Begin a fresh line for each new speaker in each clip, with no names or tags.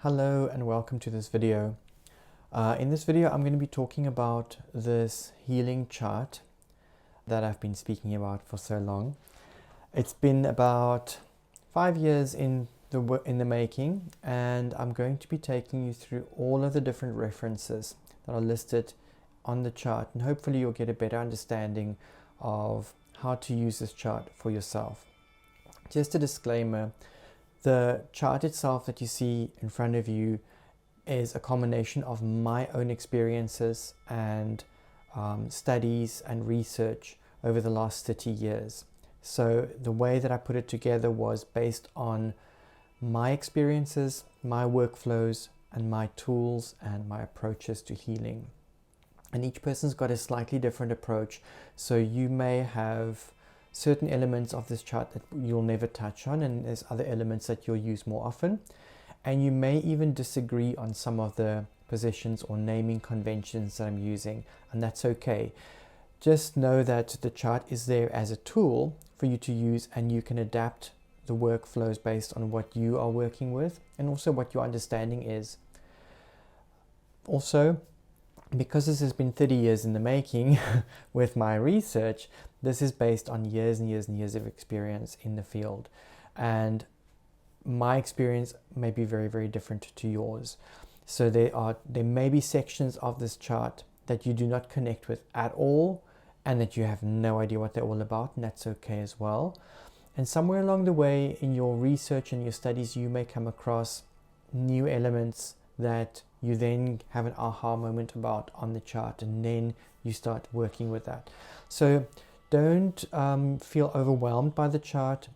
Hello and welcome to this video. In this video I'm going to be talking about this healing chart that I've been speaking about for so long. It's been about 5 years in the making, and I'm going to be taking you through all of the different references that are listed on the chart, and hopefully you'll get a better understanding of how to use this chart for yourself. Just a disclaimer, the chart itself that you see in front of you is a combination of my own experiences and studies and research over the last 30 years. So the way that I put it together was based on my experiences, my workflows, and my tools and my approaches to healing. And each person's got a slightly different approach, so you may have certain elements of this chart that you'll never touch on, and there's other elements that you'll use more often, and you may even disagree on some of the positions or naming conventions that I'm using, and that's okay. Just know that the chart is there as a tool for you to use, and you can adapt the workflows based on what you are working with and also what your understanding is. Also, because this has been 30 years in the making with my research, this is based on years and years and years of experience in the field. And my experience may be very, very different to yours. So there may be sections of this chart that you do not connect with at all, and that you have no idea what they're all about, and that's okay as well. And somewhere along the way in your research and your studies, you may come across new elements that you then have an aha moment about on the chart, and then you start working with that. So don't feel overwhelmed by the chart.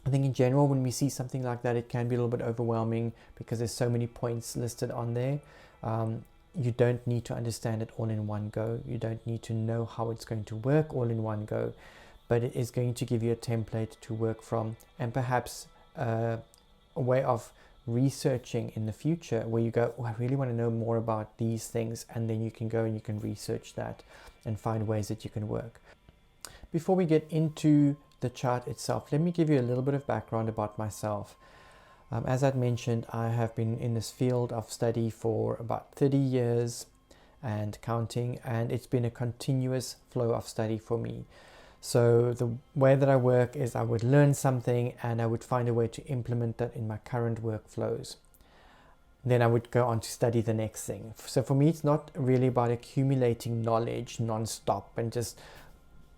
I think in general, when we see something like that, it can be a little bit overwhelming because there's so many points listed on there. You don't need to understand it all in one go. You don't need to know how it's going to work all in one go, but it is going to give you a template to work from, and perhaps a way of researching in the future where you go, oh, I really want to know more about these things, and then you can go and you can research that and find ways that you can work. Before we get into the chart itself, let me give you a little bit of background about myself. As I'd mentioned, I have been in this field of study for about 30 years and counting, and it's been a continuous flow of study for me. So the way that I work is I would learn something and I would find a way to implement that in my current workflows. Then I would go on to study the next thing. So for me, it's not really about accumulating knowledge non-stop and just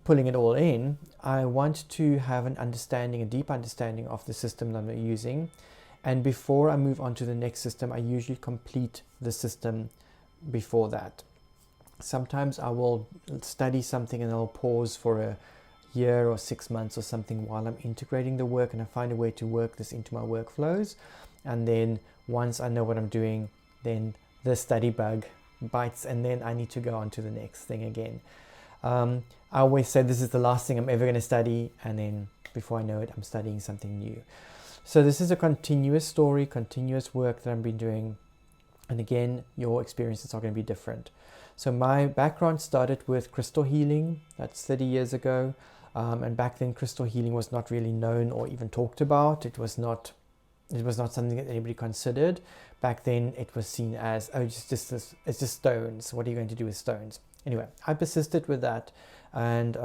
pulling it all in. I want to have an understanding, a deep understanding of the system that I'm using. And before I move on to the next system, I usually complete the system before that. Sometimes I will study something and I'll pause for a year or 6 months or something while I'm integrating the work, and I find a way to work this into my workflows. And then once I know what I'm doing, then the study bug bites, and then I need to go on to the next thing again. I always say this is the last thing I'm ever going to study, and then before I know it, I'm studying something new. So this is a continuous story, continuous work that I've been doing. And again, your experiences are going to be different. So my background started with crystal healing. That's 30 years ago. And back then, crystal healing was not really known or even talked about. It was not something that anybody considered. Back then, it was seen as, oh, it's just stones. What are you going to do with stones? Anyway, I persisted with that, and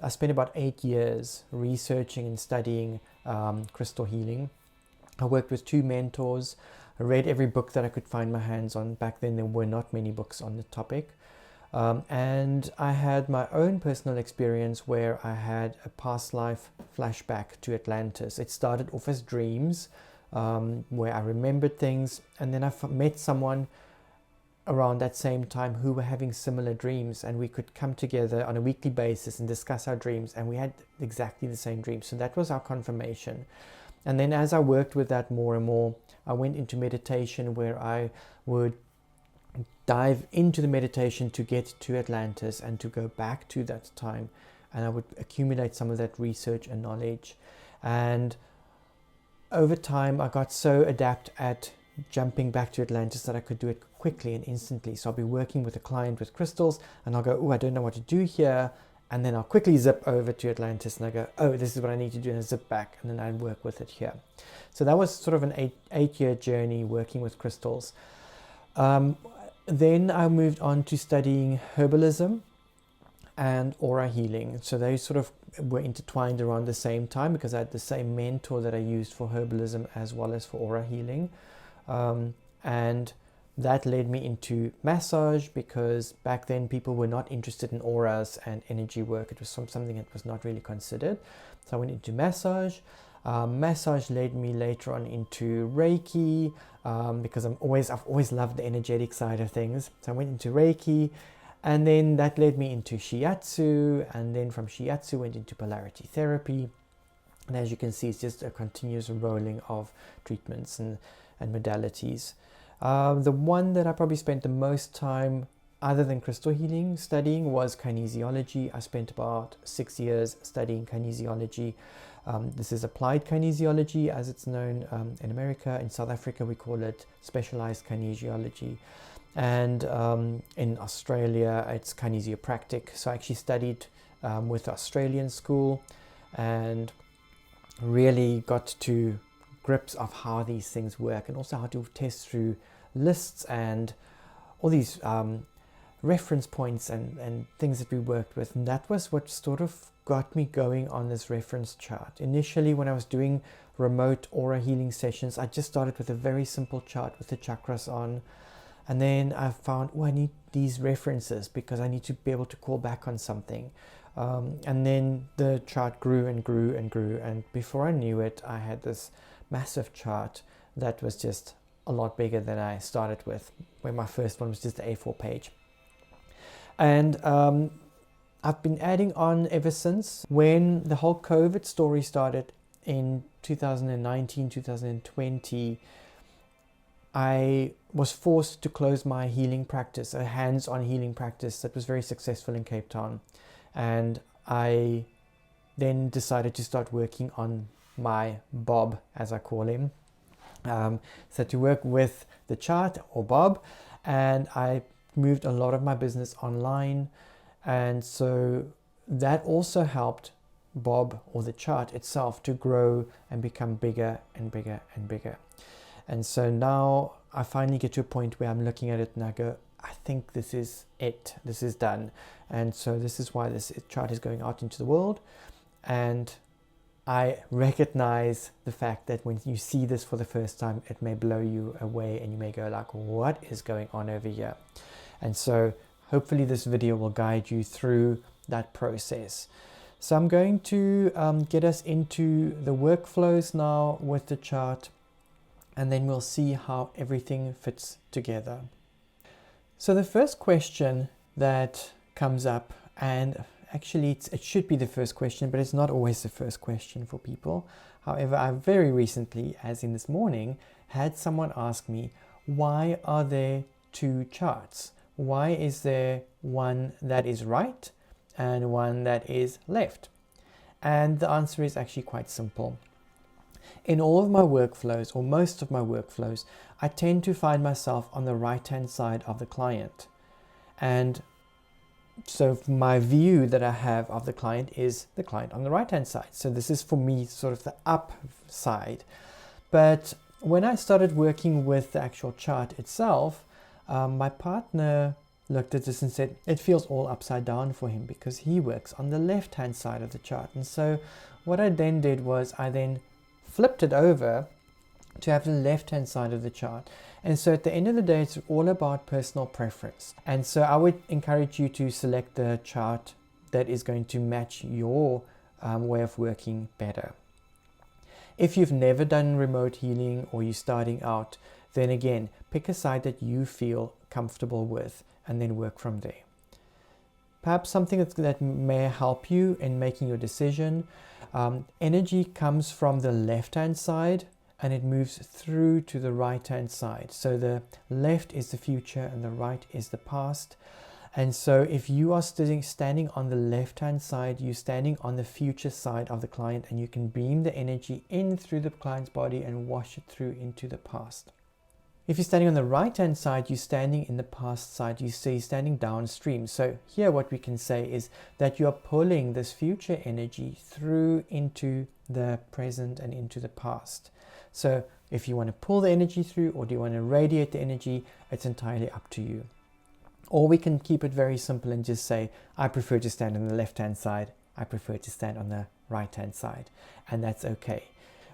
I spent about 8 years researching and studying crystal healing. I worked with 2 mentors. I read every book that I could find my hands on. Back then, there were not many books on the topic. And I had my own personal experience where I had a past life flashback to Atlantis. It started off as dreams, where I remembered things, and then I met someone around that same time who were having similar dreams, and we could come together on a weekly basis and discuss our dreams, and we had exactly the same dreams. So that was our confirmation. And then as I worked with that more and more, I went into meditation, where I would dive into the meditation to get to Atlantis and to go back to that time, and I would accumulate some of that research and knowledge. And over time, I got so adept at jumping back to Atlantis that I could do it quickly and instantly. So I'll be working with a client with crystals, and I'll go, oh, I don't know what to do here, and then I'll quickly zip over to Atlantis and I go, oh, this is what I need to do, and I zip back, and then I work with it here. So that was sort of an eight-year journey working with crystals. Then I moved on to studying herbalism and aura healing. So they sort of were intertwined around the same time, because I had the same mentor that I used for herbalism as well as for aura healing. And that led me into massage, because back then people were not interested in auras and energy work. It was something that was not really considered. So I went into massage. Massage led me later on into Reiki, because I've always loved the energetic side of things. So I went into Reiki, and then that led me into Shiatsu, and then from Shiatsu went into polarity therapy. And as you can see, it's just a continuous rolling of treatments and modalities. The one that I probably spent the most time, other than crystal healing, studying was kinesiology. I spent about 6 years studying kinesiology. This is applied kinesiology, as it's known in America. In South Africa, we call it specialized kinesiology. And in Australia, it's kinesiopractic. So I actually studied with the Australian school and really got to grips of how these things work, and also how to test through lists and all these reference points and things that we worked with. And that was what sort of got me going on this reference chart. Initially, when I was doing remote aura healing sessions, I just started with a very simple chart with the chakras on. And then I found, oh, I need these references because I need to be able to call back on something. And then the chart grew and grew and grew. And before I knew it, I had this massive chart that was just a lot bigger than I started with, where my first one was just the A4 page. And I've been adding on ever since. When the whole COVID story started in 2019, 2020, I was forced to close my healing practice, a hands-on healing practice that was very successful in Cape Town. And I then decided to start working on my Bob, as I call him. So to work with the chart, or Bob, and I moved a lot of my business online. And so that also helped Bob, or the chart itself, to grow and become bigger and bigger and bigger. And so now I finally get to a point where I'm looking at it and I go, I think this is it. This is done. And so this is why this chart is going out into the world. And I recognize the fact that when you see this for the first time, it may blow you away and you may go like, what is going on over here? And so hopefully this video will guide you through that process. So I'm going to get us into the workflows now with the chart, and then we'll see how everything fits together. So the first question that comes up, and actually it should be the first question, but it's not always the first question for people. However, I very recently, as in this morning, had someone ask me, why are there two charts? Why is there one that is right and one that is left? And the answer is actually quite simple. In all of my workflows, or most of my workflows, I tend to find myself on the right-hand side of the client. And so my view that I have of the client is the client on the right-hand side. So this is for me sort of the up side. But when I started working with the actual chart itself, my partner looked at this and said it feels all upside down for him because he works on the left-hand side of the chart. And so what I then did was I then flipped it over to have the left-hand side of the chart. And so at the end of the day, it's all about personal preference. And so I would encourage you to select the chart that is going to match your way of working better. If you've never done remote healing or you're starting out, then again, pick a side that you feel comfortable with and then work from there. Perhaps something that may help you in making your decision. Energy comes from the left-hand side and it moves through to the right-hand side. So the left is the future and the right is the past. And so if you are standing on the left-hand side, you're standing on the future side of the client, and you can beam the energy in through the client's body and wash it through into the past. If you're standing on the right hand side, you're standing in the past side. You see standing downstream. So here what we can say is that you are pulling this future energy through into the present and into the past. So if you want to pull the energy through, or do you want to radiate the energy, it's entirely up to you. Or we can keep it very simple and just say, I prefer to stand on the left hand side, I prefer to stand on the right hand side, and that's okay.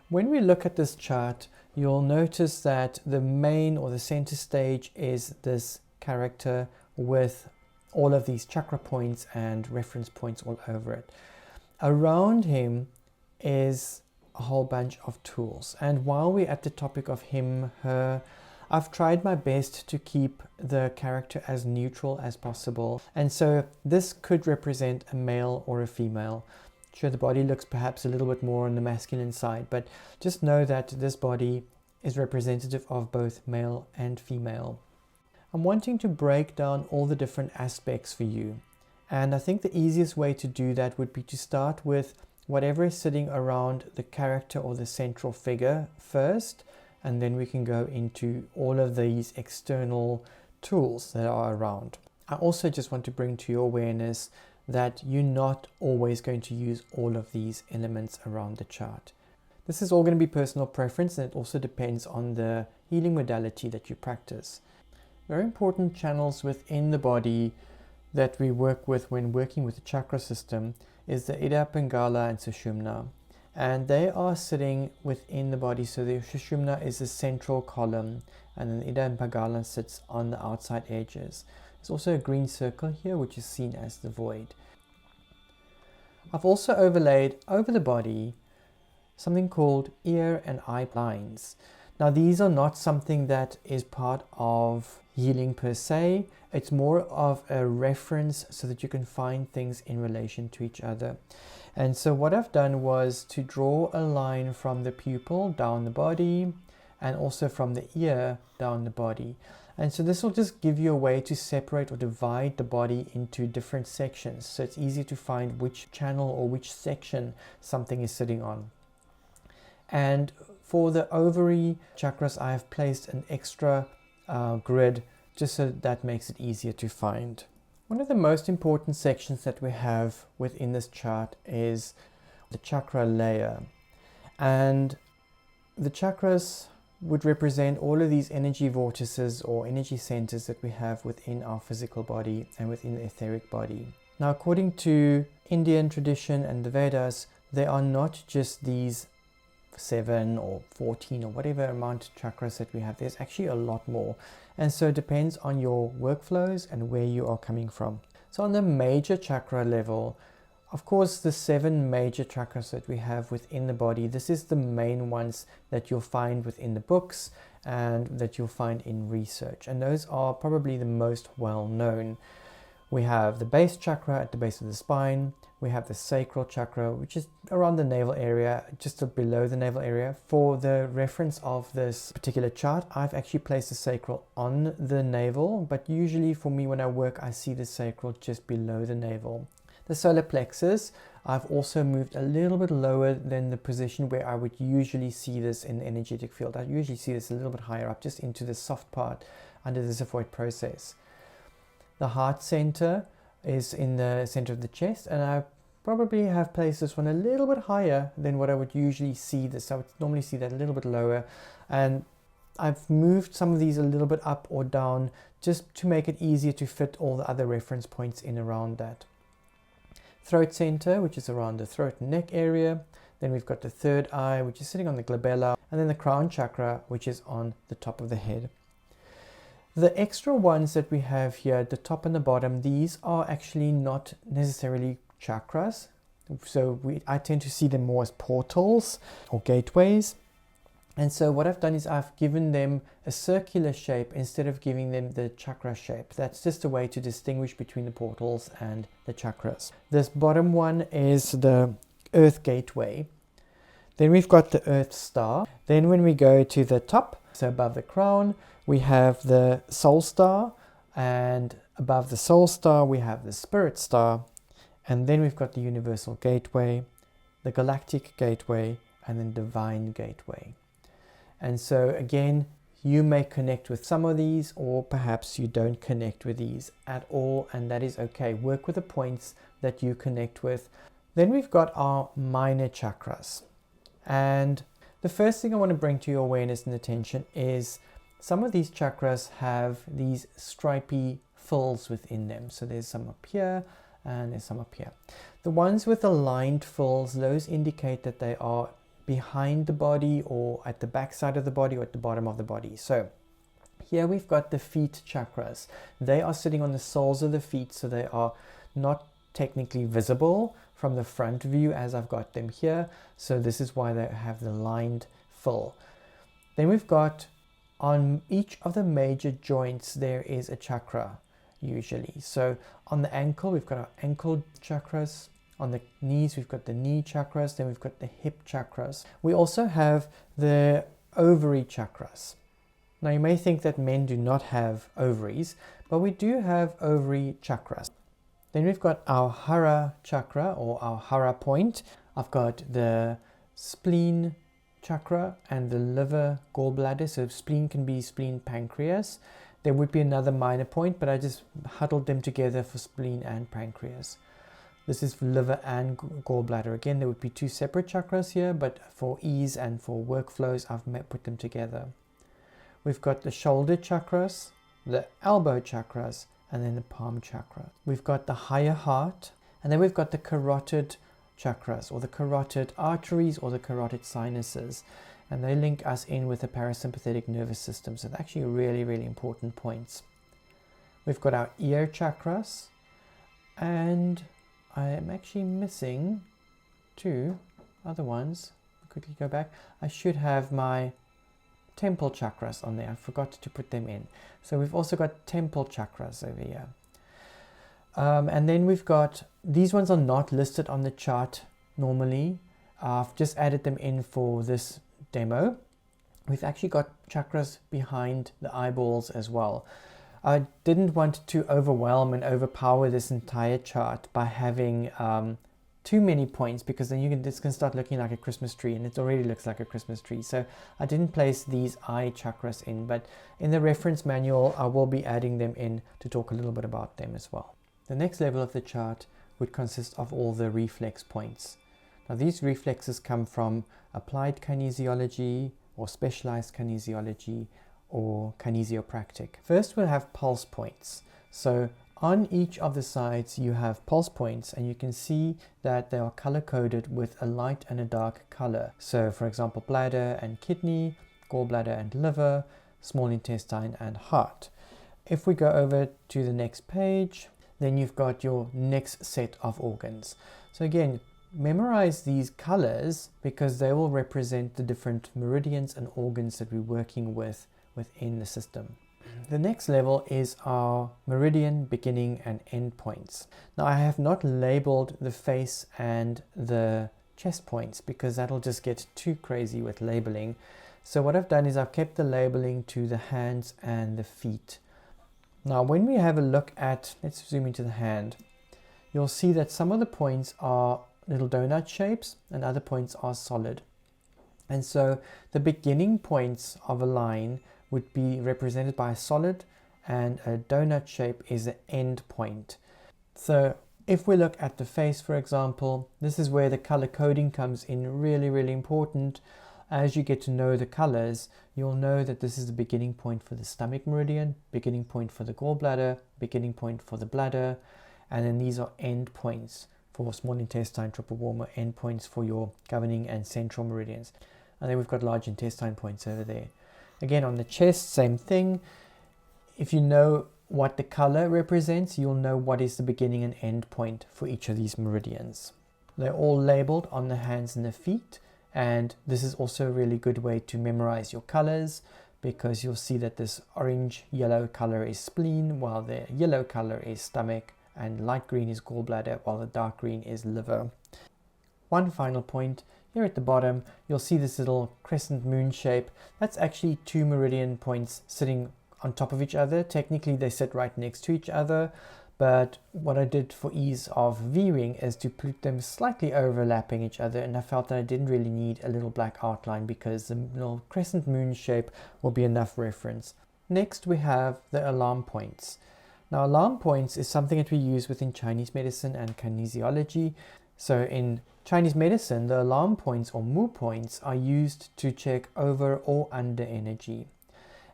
When we look at this chart, you'll notice that the main or the center stage is this character with all of these chakra points and reference points all over it. Around him is a whole bunch of tools, and while we're at the topic of him, her, I've tried my best to keep the character as neutral as possible, and so this could represent a male or a female. Sure, the body looks perhaps a little bit more on the masculine side, but just know that this body is representative of both male and female. I'm wanting to break down all the different aspects for you, and I think the easiest way to do that would be to start with whatever is sitting around the character or the central figure first, and then we can go into all of these external tools that are around. I also just want to bring to your awareness that you're not always going to use all of these elements around the chart. This is all going to be personal preference, and it also depends on the healing modality that you practice. Very important channels within the body that we work with when working with the chakra system is the Ida, Pingala and Sushumna, and they are sitting within the body. So the Sushumna is the central column, and then Ida and Pingala sits on the outside edges. There's also a green circle here which is seen as the void. I've also overlaid over the body something called ear and eye lines. Now these are not something that is part of healing per se, it's more of a reference so that you can find things in relation to each other. And so what I've done was to draw a line from the pupil down the body and also from the ear down the body. And so this will just give you a way to separate or divide the body into different sections, so it's easy to find which channel or which section something is sitting on. And for the ovary chakras, I have placed an extra grid just so that makes it easier to find. One of the most important sections that we have within this chart is the chakra layer, and the chakras would represent all of these energy vortices or energy centers that we have within our physical body and within the etheric body. Now, according to Indian tradition and the Vedas, they are not just these 7 or 14 or whatever amount of chakras that we have. There's actually a lot more, and so it depends on your workflows and where you are coming from. So on the major chakra level, of course, the 7 major chakras that we have within the body, this is the main ones that you'll find within the books and that you'll find in research, and those are probably the most well known. We have the base chakra at the base of the spine. We have the sacral chakra, which is around the navel area, just below the navel area. For the reference of this particular chart, I've actually placed the sacral on the navel, but usually for me when I work, I see the sacral just below the navel. The solar plexus, I've also moved a little bit lower than the position where I would usually see this in the energetic field. I usually see this a little bit higher up, just into the soft part under the xiphoid process. The heart center is in the center of the chest, and I probably have placed this one a little bit higher than what I would usually see this. I would normally see that a little bit lower, and I've moved some of these a little bit up or down just to make it easier to fit all the other reference points in around that. Throat center, which is around the throat and neck area. Then we've got the third eye, which is sitting on the glabella, and then the crown chakra, which is on the top of the head. The extra ones that we have here at the top and the bottom, these are actually not necessarily chakras. So I tend to see them more as portals or gateways. And so what I've done is I've given them a circular shape instead of giving them the chakra shape. That's just a way to distinguish between the portals and the chakras. This bottom one is the earth gateway. Then we've got the earth star. Then when we go to the top, so above the crown, we have the soul star, and above the soul star we have the spirit star, and then we've got the universal gateway, the galactic gateway, and then divine gateway. And so again, You may connect with some of these, or perhaps you don't connect with these at all, and that is okay. Work with the points that you connect with. Then we've got our minor chakras. And the first thing I want to bring to your awareness and attention is some of these chakras have these stripy fills within them. So there's some up here and there's some up here. The ones with the lined fills, those indicate that they are behind the body or at the back side of the body or at the bottom of the body. So here we've got the feet chakras. They are sitting on the soles of the feet, so they are not technically visible from the front view as I've got them here. So this is why they have the lined fill. Then we've got on each of the major joints there is a chakra usually. So on the ankle we've got our ankle chakras. On the knees we've got the knee chakras. Then we've got the hip chakras. We also have the ovary chakras. Now you may think that men do not have ovaries, but we do have ovary chakras. Then we've got our hara chakra or our hara point. I've got the spleen chakra and the liver gallbladder. So spleen can be spleen pancreas. There would be another minor point, but I just huddled them together for spleen and pancreas. This is for liver and gallbladder. Again, there would be two separate chakras here, but for ease and for workflows, I've put them together. We've got the shoulder chakras, the elbow chakras, and then the palm chakra. We've got the higher heart, and then we've got the carotid chakras, or the carotid arteries, or the carotid sinuses, and they link us in with the parasympathetic nervous system. So they're actually really, really important points. We've got our ear chakras, and I am actually missing two other ones. Quickly go back. I should have my temple chakras on there. I forgot to put them in. So we've also got temple chakras over here. And then we've got, these ones are not listed on the chart normally. I've just added them in for this demo. We've actually got chakras behind the eyeballs as well. I didn't want to overwhelm and overpower this entire chart by having too many points, because then this can start looking like a Christmas tree, and it already looks like a Christmas tree. So I didn't place these eye chakras in, but in the reference manual I will be adding them in to talk a little bit about them as well. The next level of the chart would consist of all the reflex points. Now these reflexes come from applied kinesiology or specialized kinesiology or kinesiopractic. First we'll have pulse points. So on each of the sides you have pulse points, and you can see that they are color coded with a light and a dark color. So for example, bladder and kidney, gallbladder and liver, small intestine and heart. If we go over to the next page, then you've got your next set of organs. So again, memorize these colors because they will represent the different meridians and organs that we're working with within the system. The next level is our meridian beginning and end points. Now I have not labeled the face and the chest points because that'll just get too crazy with labeling. So what I've done is I've kept the labeling to the hands and the feet. Now when we have a look at, let's zoom into the hand, you'll see that some of the points are little donut shapes and other points are solid. And so the beginning points of a line would be represented by a solid, and a donut shape is the end point. So if we look at the face, for example, this is where the color coding comes in really, really important. As you get to know the colors, you'll know that this is the beginning point for the stomach meridian, beginning point for the gallbladder, beginning point for the bladder, and then these are end points for small intestine, triple warmer, end points for your governing and central meridians. And then we've got large intestine points over there. Again, on the chest, same thing. If you know what the color represents, you'll know what is the beginning and end point for each of these meridians. They're all labeled on the hands and the feet, and this is also a really good way to memorize your colors, because you'll see that this orange yellow color is spleen, while the yellow color is stomach, and light green is gallbladder, while the dark green is liver. One final point. Here at the bottom, you'll see this little crescent moon shape. That's actually two meridian points sitting on top of each other. Technically, they sit right next to each other, but what I did for ease of viewing is to put them slightly overlapping each other, and I felt that I didn't really need a little black outline because the little crescent moon shape will be enough reference. Next we have the alarm points. Now alarm points is something that we use within Chinese medicine and kinesiology. So in Chinese medicine, the alarm points or mu points are used to check over or under energy.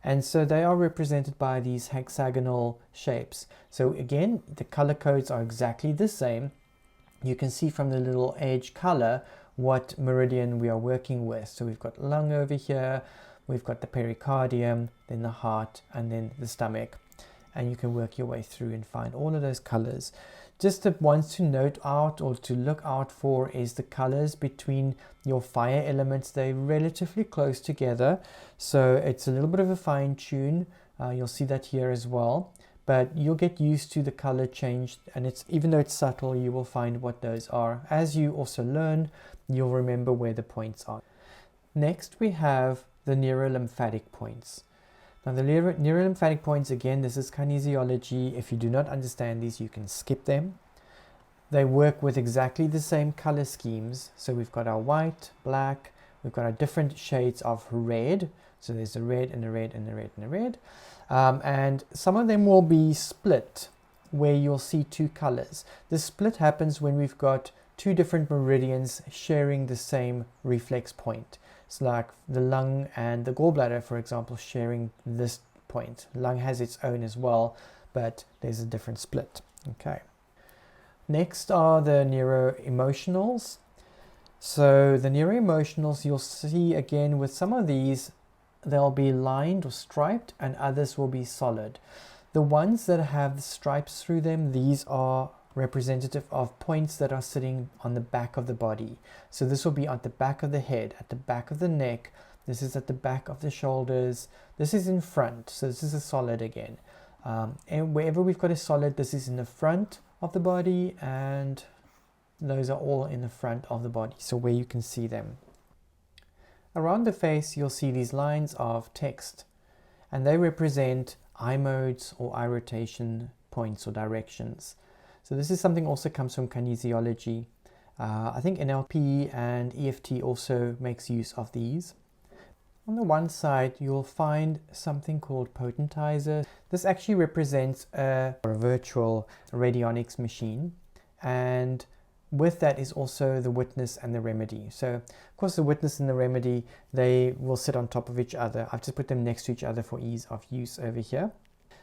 And so they are represented by these hexagonal shapes. So again, the color codes are exactly the same. You can see from the little edge color what meridian we are working with. So we've got lung over here, we've got the pericardium, then the heart, and then the stomach. And you can work your way through and find all of those colors. Just the ones to note out or to look out for is the colors between your fire elements. They're relatively close together, so it's a little bit of a fine tune. You'll see that here as well, but you'll get used to the color change, and it's, even though it's subtle, you will find what those are. As you also learn, you'll remember where the points are. Next we have the neuro-lymphatic points. Now the neuro-lymphatic points, again, this is kinesiology. If you do not understand these, you can skip them. They work with exactly the same color schemes. So we've got our white, black, we've got our different shades of red. So there's a red and a red and a red and a red. And some of them will be split where you'll see two colors. The split happens when we've got two different meridians sharing the same reflex point. It's like the lung and the gallbladder, for example, sharing this point. Lung has its own as well, but there's a different split. Okay. Next are the neuro-emotionals. So the neuro-emotionals, you'll see again with some of these, they'll be lined or striped and others will be solid. The ones that have the stripes through them, these are representative of points that are sitting on the back of the body. So this will be at the back of the head, at the back of the neck, this is at the back of the shoulders, this is in front, so this is a solid again. And wherever we've got a solid, this is in the front of the body, and those are all in the front of the body, so where you can see them. Around the face, you'll see these lines of text, and they represent eye modes or eye rotation points or directions. So this is something also comes from kinesiology. I think NLP and EFT also makes use of these. On the one side, you'll find something called potentizer. This actually represents a virtual radionics machine. And with that is also the witness and the remedy. So, of course, the witness and the remedy, they will sit on top of each other. I've just put them next to each other for ease of use over here.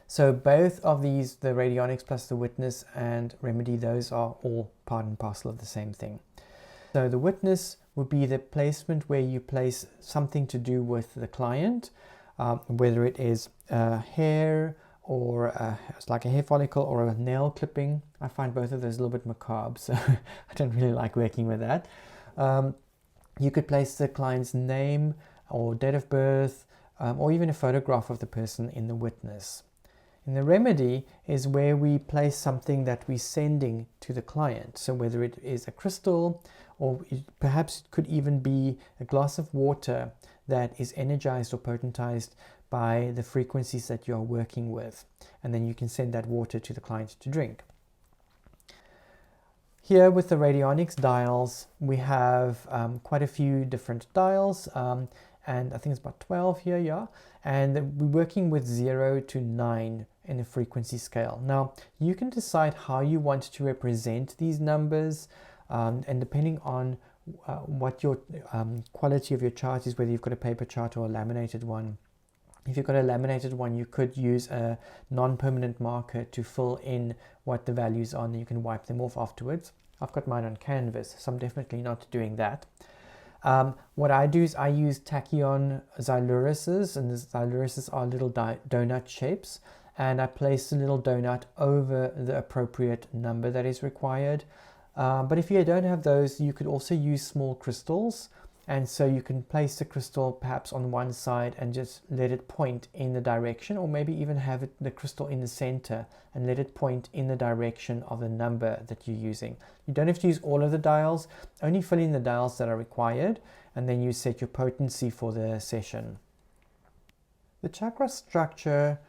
So both of these, the radionics plus the witness and remedy, those are all part and parcel of the same thing. So the witness would be the placement where you place something to do with the client, whether it is hair or it's like a hair follicle or a nail clipping. I find both of those a little bit macabre, so I don't really like working with that. You could place the client's name or date of birth or even a photograph of the person in the witness. And the remedy is where we place something that we're sending to the client. So whether it is a crystal or perhaps it could even be a glass of water that is energized or potentized by the frequencies that you're working with. And then you can send that water to the client to drink. Here with the radionics dials, we have quite a few different dials. And I think it's about 12 here, yeah. And we're working with 0 to 9 in a frequency scale. Now, you can decide how you want to represent these numbers, and depending on what your quality of your chart is, whether you've got a paper chart or a laminated one. If you've got a laminated one, you could use a non-permanent marker to fill in what the values are, and you can wipe them off afterwards. I've got mine on canvas, so I'm definitely not doing that. What I do is I use tachyon xylurises, and the xylurises are little donut shapes, and I place a little donut over the appropriate number that is required. But if you don't have those, you could also use small crystals, and so you can place the crystal perhaps on one side and just let it point in the direction, or maybe even have the crystal in the center and let it point in the direction of the number that you're using. You don't have to use all of the dials, only fill in the dials that are required, and then you set your potency for the session. The chakra structure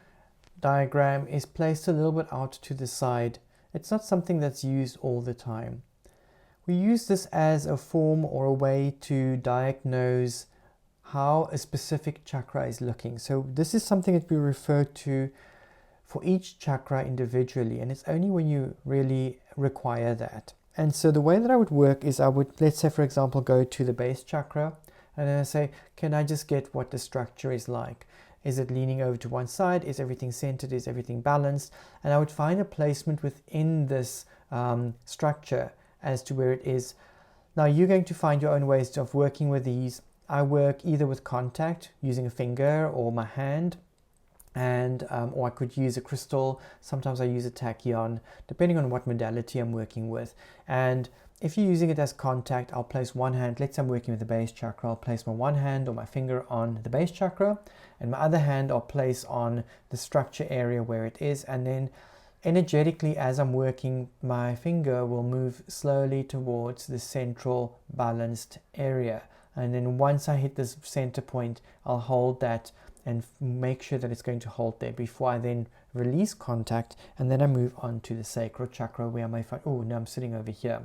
diagram is placed a little bit out to the side. It's not something that's used all the time. We use this as a form or a way to diagnose how a specific chakra is looking. So this is something that we refer to for each chakra individually, and it's only when you really require that. And so the way that I would work is I would, let's say for example, go to the base chakra, and then I say, can I just get what the structure is like? Is it leaning over to one side? Is everything centered? Is everything balanced? And I would find a placement within this structure as to where it is. Now you're going to find your own ways of working with these. I work either with contact, using a finger or my hand, and or I could use a crystal. Sometimes I use a tachyon, depending on what modality I'm working with. And if you're using it as contact, I'll place one hand. Let's say I'm working with the base chakra. I'll place my one hand or my finger on the base chakra, and my other hand I'll place on the structure area where it is, and then energetically, as I'm working, my finger will move slowly towards the central balanced area. And then once I hit this center point, I'll hold that and make sure that it's going to hold there before I then release contact, and then I move on to the sacral chakra where I may find, oh, now I'm sitting over here.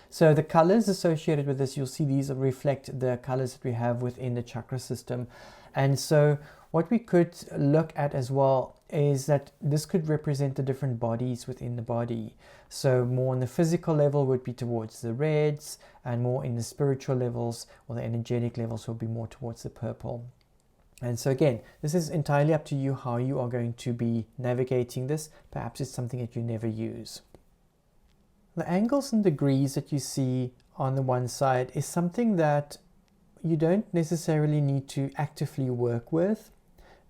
So the colors associated with this, you'll see these reflect the colors that we have within the chakra system. And so what we could look at as well is that this could represent the different bodies within the body. So more on the physical level would be towards the reds, and more in the spiritual levels or the energetic levels will be more towards the purple. And so again, this is entirely up to you how you are going to be navigating this. Perhaps it's something that you never use. The angles and degrees that you see on the one side is something that you don't necessarily need to actively work with,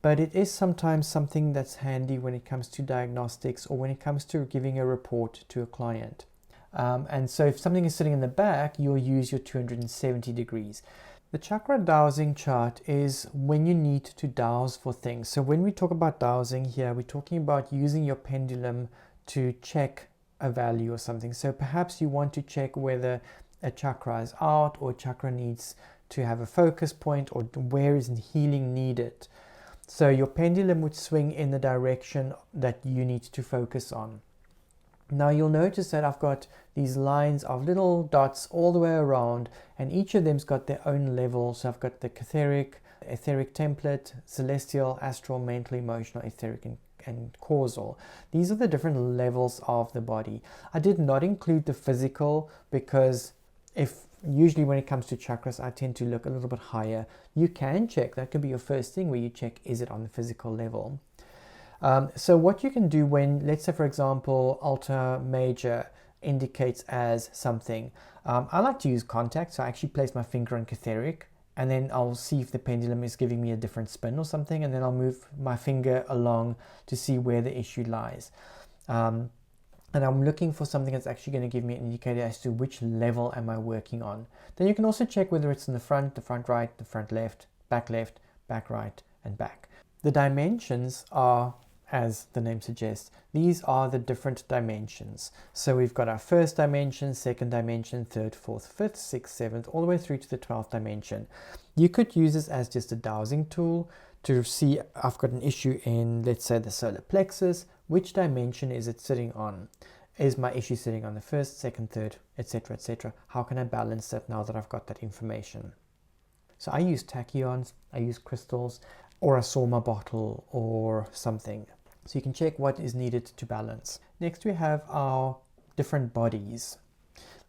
but it is sometimes something that's handy when it comes to diagnostics or when it comes to giving a report to a client. And so if something is sitting in the back, you'll use your 270 degrees. The Chakra Dowsing chart is when you need to dowse for things. So when we talk about dowsing here, we're talking about using your pendulum to check a value or something. So perhaps you want to check whether a chakra is out, or a chakra needs to have a focus point, or where is healing needed. So your pendulum would swing in the direction that you need to focus on. Now you'll notice that I've got these lines of little dots all the way around, and each of them's got their own level. So I've got the etheric template, celestial, astral, mental, emotional, etheric, and causal. These are the different levels of the body. I did not include the physical because usually when it comes to chakras, I tend to look a little bit higher. You can check, that could be your first thing where you check, is it on the physical level? So what you can do when, let's say for example, Alta Major indicates as something, I like to use contact. So I actually place my finger on etheric, and then I'll see if the pendulum is giving me a different spin or something, and then I'll move my finger along to see where the issue lies. And I'm looking for something that's actually going to give me an indicator as to which level am I working on. Then you can also check whether it's in the front right, the front left, back right, and back. The dimensions are, as the name suggests, these are the different dimensions. So we've got our first dimension, second dimension, third, fourth, fifth, sixth, seventh, all the way through to the 12th dimension. You could use this as just a dowsing tool to see, I've got an issue in, let's say, the solar plexus. Which dimension is it sitting on? Is my issue sitting on the first, second, third, etc., etc.? How can I balance that now that I've got that information? So I use tachyons, I use crystals, or a soma bottle or something. So you can check what is needed to balance. Next we have our different bodies.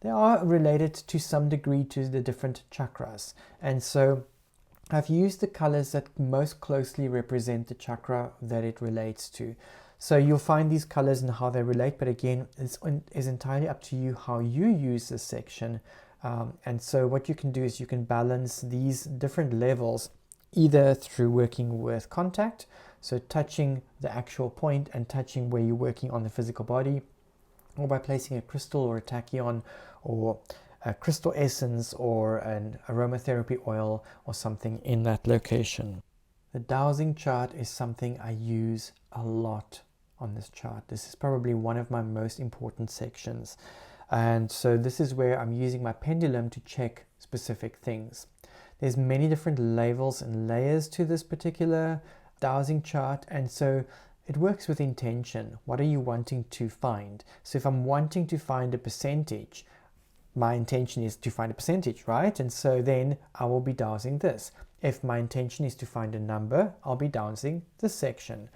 They are related to some degree to the different chakras. And so I've used the colors that most closely represent the chakra that it relates to. So you'll find these colors and how they relate, but again, it's entirely up to you how you use this section. And so what you can do is you can balance these different levels either through working with contact, so touching the actual point and touching where you're working on the physical body, or by placing a crystal or a tachyon or a crystal essence or an aromatherapy oil or something in that location. The dowsing chart is something I use a lot on this chart. This is probably one of my most important sections. And so this is where I'm using my pendulum to check specific things. There's many different levels and layers to this particular Dowsing Chart, and so it works with intention. What are you wanting to find? So if I'm wanting to find a percentage, my intention is to find a percentage, right? And so then I will be dowsing this. If my intention is to find a number, I'll be dowsing this section.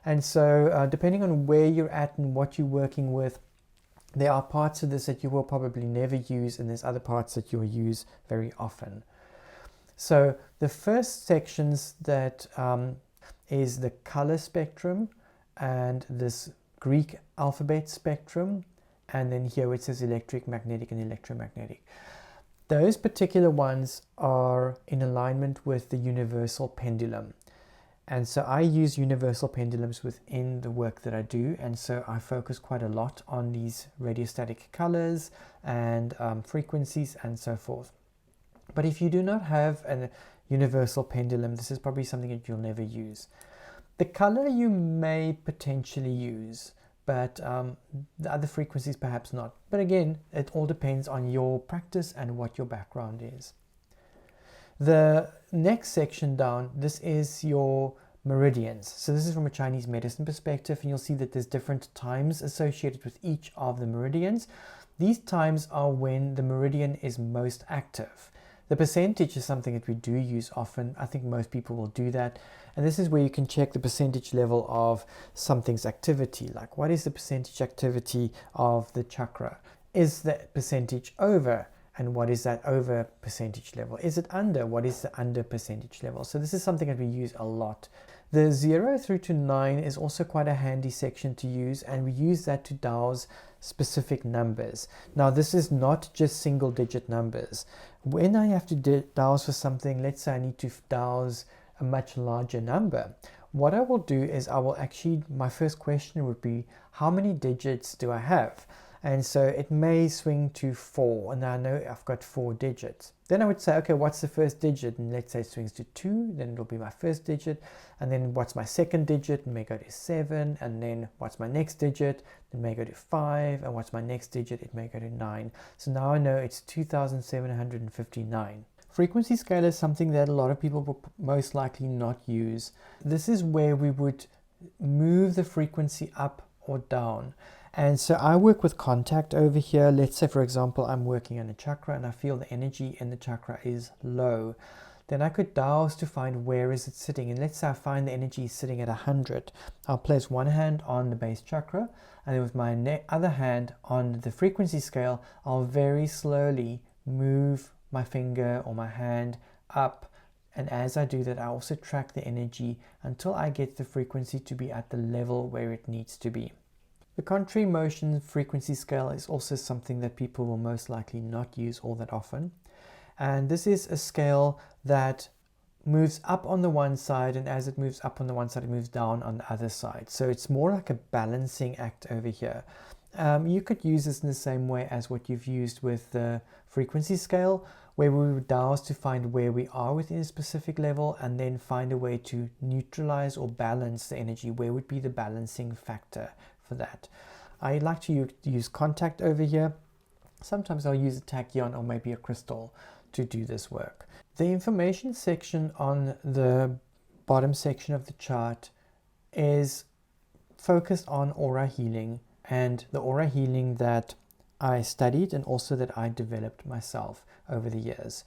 And so depending on where you're at and what you're working with, there are parts of this that you will probably never use, and there's other parts that you'll use very often. So the first sections that is the color spectrum and this Greek alphabet spectrum, and then here it says electric, magnetic, and electromagnetic. Those particular ones are in alignment with the universal pendulum. And so I use universal pendulums within the work that I do, and so I focus quite a lot on these radiostatic colors and frequencies and so forth. But if you do not have a universal pendulum, this is probably something that you'll never use. The color you may potentially use, but the other frequencies perhaps not. But again, it all depends on your practice and what your background is. The next section down, this is your meridians. So this is from a Chinese medicine perspective, and you'll see that there's different times associated with each of the meridians. These times are when the meridian is most active. The percentage is something that we do use often. I think most people will do that. And this is where you can check the percentage level of something's activity. Like, what is the percentage activity of the chakra? Is the percentage over? And what is that over percentage level? Is it under? What is the under percentage level? So this is something that we use a lot. The 0 through to 9 is also quite a handy section to use, and we use that to dowse specific numbers. Now, this is not just single digit numbers. When I have to dowse for something, let's say I need to dowse a much larger number, what I will do is my first question would be, how many digits do I have? And so it may swing to 4, and I know I've got 4 digits. Then I would say, okay, what's the first digit? And let's say it swings to 2, then it'll be my first digit. And then what's my second digit? It may go to 7. And then what's my next digit? It may go to 5. And what's my next digit? It may go to 9. So now I know it's 2,759. Frequency scale is something that a lot of people will most likely not use. This is where we would move the frequency up or down. And so I work with contact over here. Let's say, for example, I'm working on a chakra and I feel the energy in the chakra is low. Then I could dowse to find where is it sitting. And let's say I find the energy is sitting at 100. I'll place one hand on the base chakra, and then with my other hand on the frequency scale, I'll very slowly move my finger or my hand up. And as I do that, I also track the energy until I get the frequency to be at the level where it needs to be. The contrary motion frequency scale is also something that people will most likely not use all that often. And this is a scale that moves up on the one side, and as it moves up on the one side, it moves down on the other side. So it's more like a balancing act over here. You could use this in the same way as what you've used with the frequency scale, where we would dowse to find where we are within a specific level and then find a way to neutralize or balance the energy. Where would be the balancing factor for that? I like to use contact over here. Sometimes I'll use a tachyon or maybe a crystal to do this work. The information section on the bottom section of the chart is focused on aura healing, and the aura healing that I studied and also that I developed myself over the years.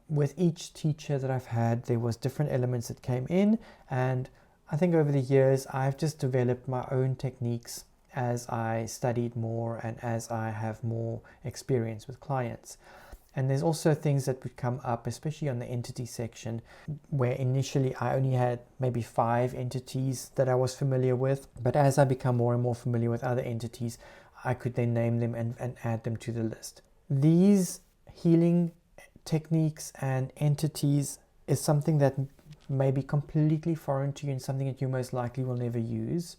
With each teacher that I've had, there was different elements that came in, and I think over the years I've just developed my own techniques as I studied more and as I have more experience with clients. And there's also things that would come up, especially on the entity section, where initially I only had maybe 5 entities that I was familiar with. But as I become more and more familiar with other entities, I could then name them and add them to the list. These healing techniques and entities is something that may be completely foreign to you and something that you most likely will never use.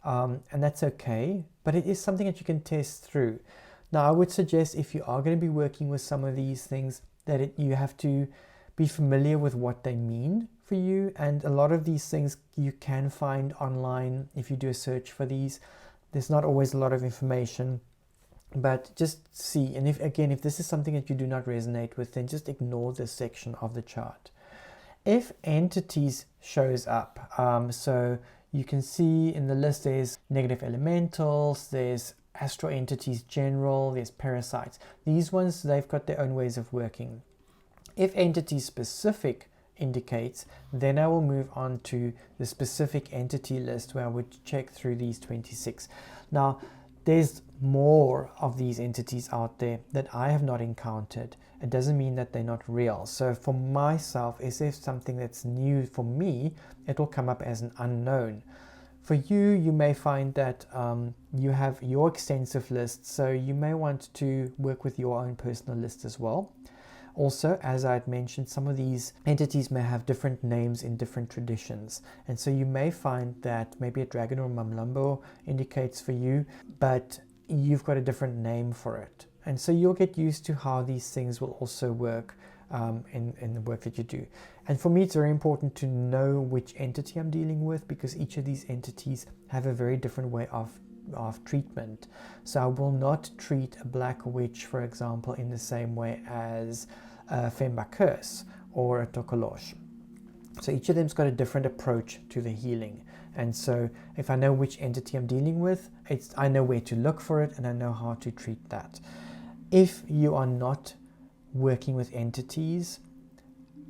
And that's okay, but it is something that you can test through. Now, I would suggest if you are going to be working with some of these things, that you have to be familiar with what they mean for you. And a lot of these things you can find online if you do a search for these. There's not always a lot of information, but just see. And if this is something that you do not resonate with, then just ignore this section of the chart. If entities shows up, so you can see in the list there's negative elementals, there's astral entities general, there's parasites. These ones, they've got their own ways of working. If entity specific indicates, then I will move on to the specific entity list where I would check through these 26. Now, there's more of these entities out there that I have not encountered. It doesn't mean that they're not real. So for myself, if there's something that's new for me, it will come up as an unknown. For you, you may find that you have your extensive list, so you may want to work with your own personal list as well. Also, as I had mentioned, some of these entities may have different names in different traditions. And so you may find that maybe a dragon or mamlambo indicates for you, but you've got a different name for it. And so you'll get used to how these things will also work in the work that you do. And for me, it's very important to know which entity I'm dealing with, because each of these entities have a very different way of treatment. So I will not treat a black witch, for example, in the same way as a Femba curse or a Tokolosh. So each of them's got a different approach to the healing. And so if I know which entity I'm dealing with, I know where to look for it and I know how to treat that. If you are not working with entities,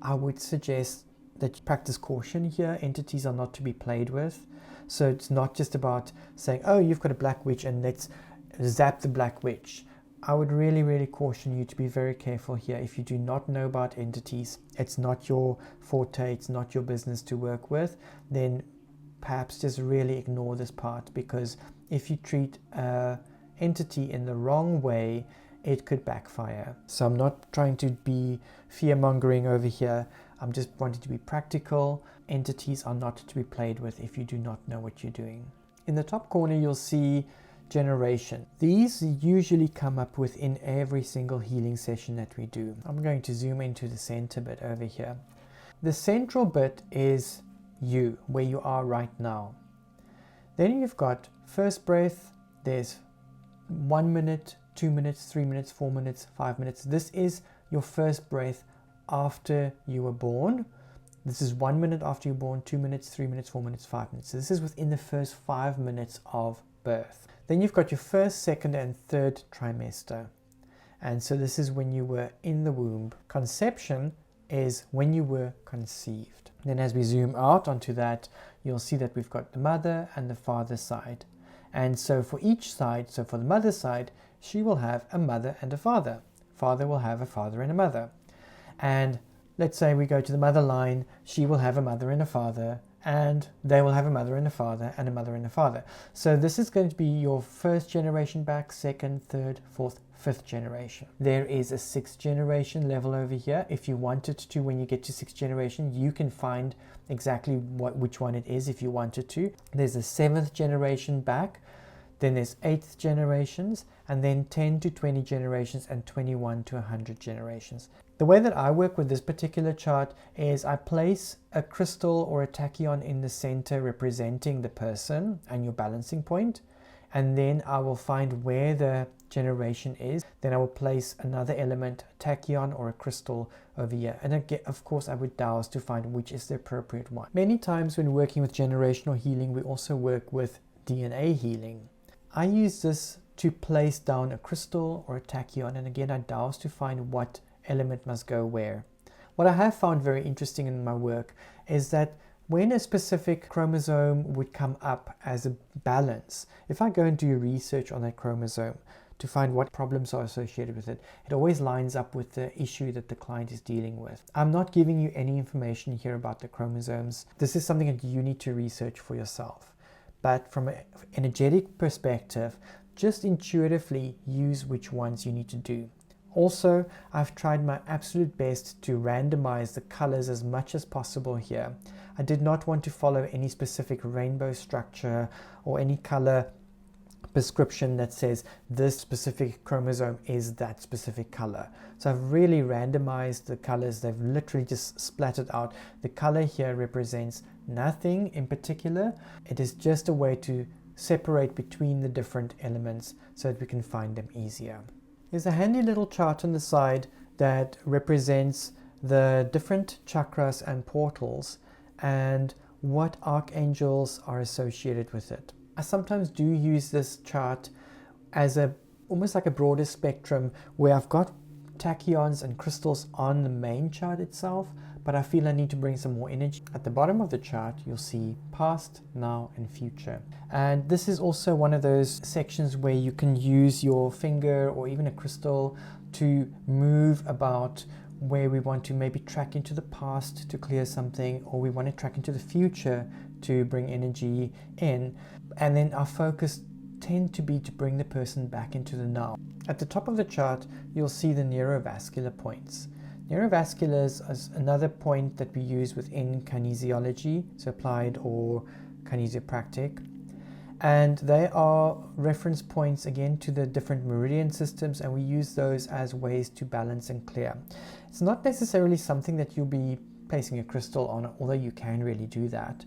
I would suggest that you practice caution here. Entities are not to be played with. So it's not just about saying, oh, you've got a black witch and let's zap the black witch. I would really, really caution you to be very careful here. If you do not know about entities, it's not your forte, it's not your business to work with, then perhaps just really ignore this part, because if you treat an entity in the wrong way, it could backfire. So I'm not trying to be fear-mongering over here. I'm just wanting to be practical. Entities are not to be played with if you do not know what you're doing. In the top corner, you'll see generation. These usually come up within every single healing session that we do. I'm going to zoom into the center bit over here. The central bit is you, where you are right now. Then you've got first breath. There's 1 minute, 2 minutes, 3 minutes, 4 minutes, 5 minutes. This is your first breath after you were born. This is 1 minute after you're born, 2 minutes, 3 minutes, 4 minutes, 5 minutes. So this is within the first 5 minutes of birth. Then you've got your first, second, and third trimester. And so this is when you were in the womb. Conception is when you were conceived. Then as we zoom out onto that, you'll see that we've got the mother and the father side. And so for each side, so for the mother side, she will have a mother and a father. Father will have a father and a mother. And let's say we go to the mother line, she will have a mother and a father, and they will have a mother and a father and a mother and a father. So this is going to be your first generation back, second, third, fourth, fifth generation. There is a sixth generation level over here. If you wanted to, when you get to sixth generation, you can find exactly which one it is if you wanted to. There's a seventh generation back, then there's eighth generations, and then 10 to 20 generations, and 21 to 100 generations. The way that I work with this particular chart is I place a crystal or a tachyon in the center representing the person and your balancing point, and then I will find where the generation is. Then I will place another element, a tachyon or a crystal over here, and again, of course, I would dowse to find which is the appropriate one. Many times when working with generational healing, we also work with DNA healing. I use this to place down a crystal or a tachyon, and again I dowse to find what element must go where. What I have found very interesting in my work is that when a specific chromosome would come up as a balance, if I go and do research on that chromosome to find what problems are associated with it, it always lines up with the issue that the client is dealing with. I'm not giving you any information here about the chromosomes. This is something that you need to research for yourself. But from an energetic perspective, just intuitively use which ones you need to do. Also, I've tried my absolute best to randomize the colors as much as possible here. I did not want to follow any specific rainbow structure or any color prescription that says this specific chromosome is that specific color. So I've really randomized the colors. They've literally just splattered out. The color here represents nothing in particular. It is just a way to separate between the different elements so that we can find them easier. There's a handy little chart on the side that represents the different chakras and portals and what archangels are associated with it. I sometimes do use this chart as almost like a broader spectrum where I've got tachyons and crystals on the main chart itself, but I feel I need to bring some more energy. At the bottom of the chart, you'll see past, now, and future. And this is also one of those sections where you can use your finger or even a crystal to move about where we want to maybe track into the past to clear something, or we want to track into the future to bring energy in. And then our focus tend to be to bring the person back into the now. At the top of the chart, you'll see the neurovascular points. Neurovasculars is another point that we use within kinesiology, so applied or kinesiopractic. And they are reference points again to the different meridian systems, and we use those as ways to balance and clear. It's not necessarily something that you'll be placing a crystal on, although you can really do that.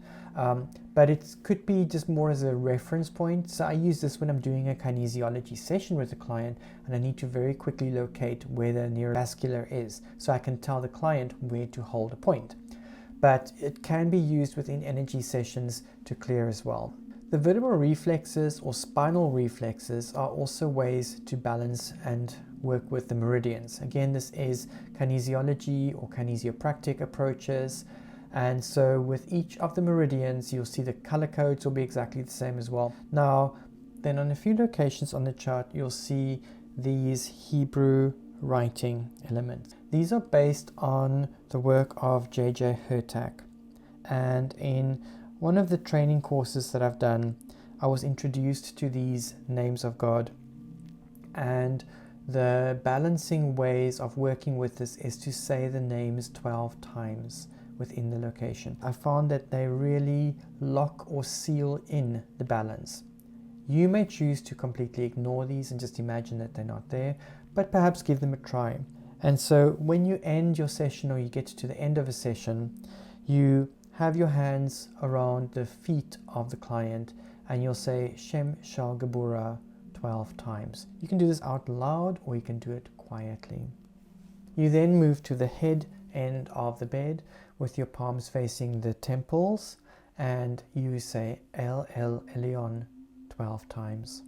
But it could be just more as a reference point. So I use this when I'm doing a kinesiology session with a client and I need to very quickly locate where the neurovascular is, so I can tell the client where to hold a point. But it can be used within energy sessions to clear as well. The vertebral reflexes or spinal reflexes are also ways to balance and work with the meridians. Again, this is kinesiology or kinesiopractic approaches. And so with each of the meridians, you'll see the color codes will be exactly the same as well. Now, then on a few locations on the chart, you'll see these Hebrew writing elements. These are based on the work of J.J. Hurtak. And in one of the training courses that I've done, I was introduced to these names of God. And the balancing ways of working with this is to say the names 12 times within the location. I found that they really lock or seal in the balance. You may choose to completely ignore these and just imagine that they're not there, but perhaps give them a try. And so when you end your session or you get to the end of a session, you have your hands around the feet of the client and you'll say Shem Shal Gabura 12 times. You can do this out loud or you can do it quietly. You then move to the head end of the bed with your palms facing the temples and you say El Elyon 12 times.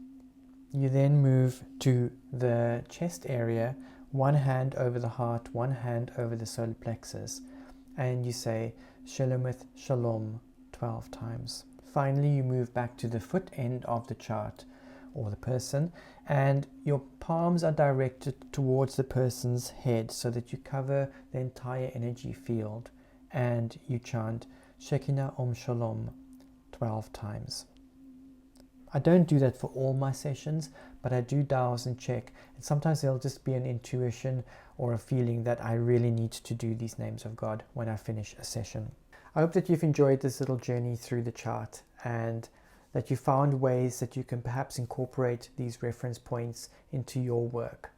You then move to the chest area, one hand over the heart, one hand over the solar plexus, and you say Shalomith Shalom 12 times. Finally, you move back to the foot end of the chart or the person, and your palms are directed towards the person's head so that you cover the entire energy field, and you chant Shekinah Om Shalom 12 times. I don't do that for all my sessions, but I do douse and check, and sometimes there'll just be an intuition or a feeling that I really need to do these names of God when I finish a session. I hope that you've enjoyed this little journey through the chart and that you found ways that you can perhaps incorporate these reference points into your work.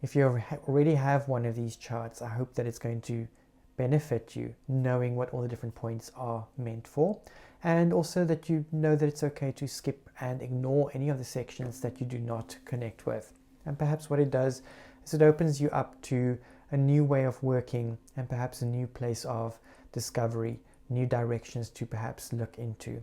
If you already have one of these charts, I hope that it's going to benefit you knowing what all the different points are meant for, and also that you know that it's okay to skip and ignore any of the sections that you do not connect with. And perhaps what it does is it opens you up to a new way of working and perhaps a new place of discovery, new directions to perhaps look into.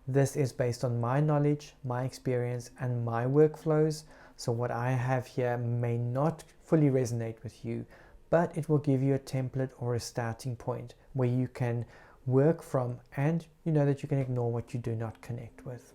This is based on my knowledge, my experience, and my workflows. So what I have here may not fully resonate with you, but it will give you a template or a starting point where you can work from, and you know that you can ignore what you do not connect with.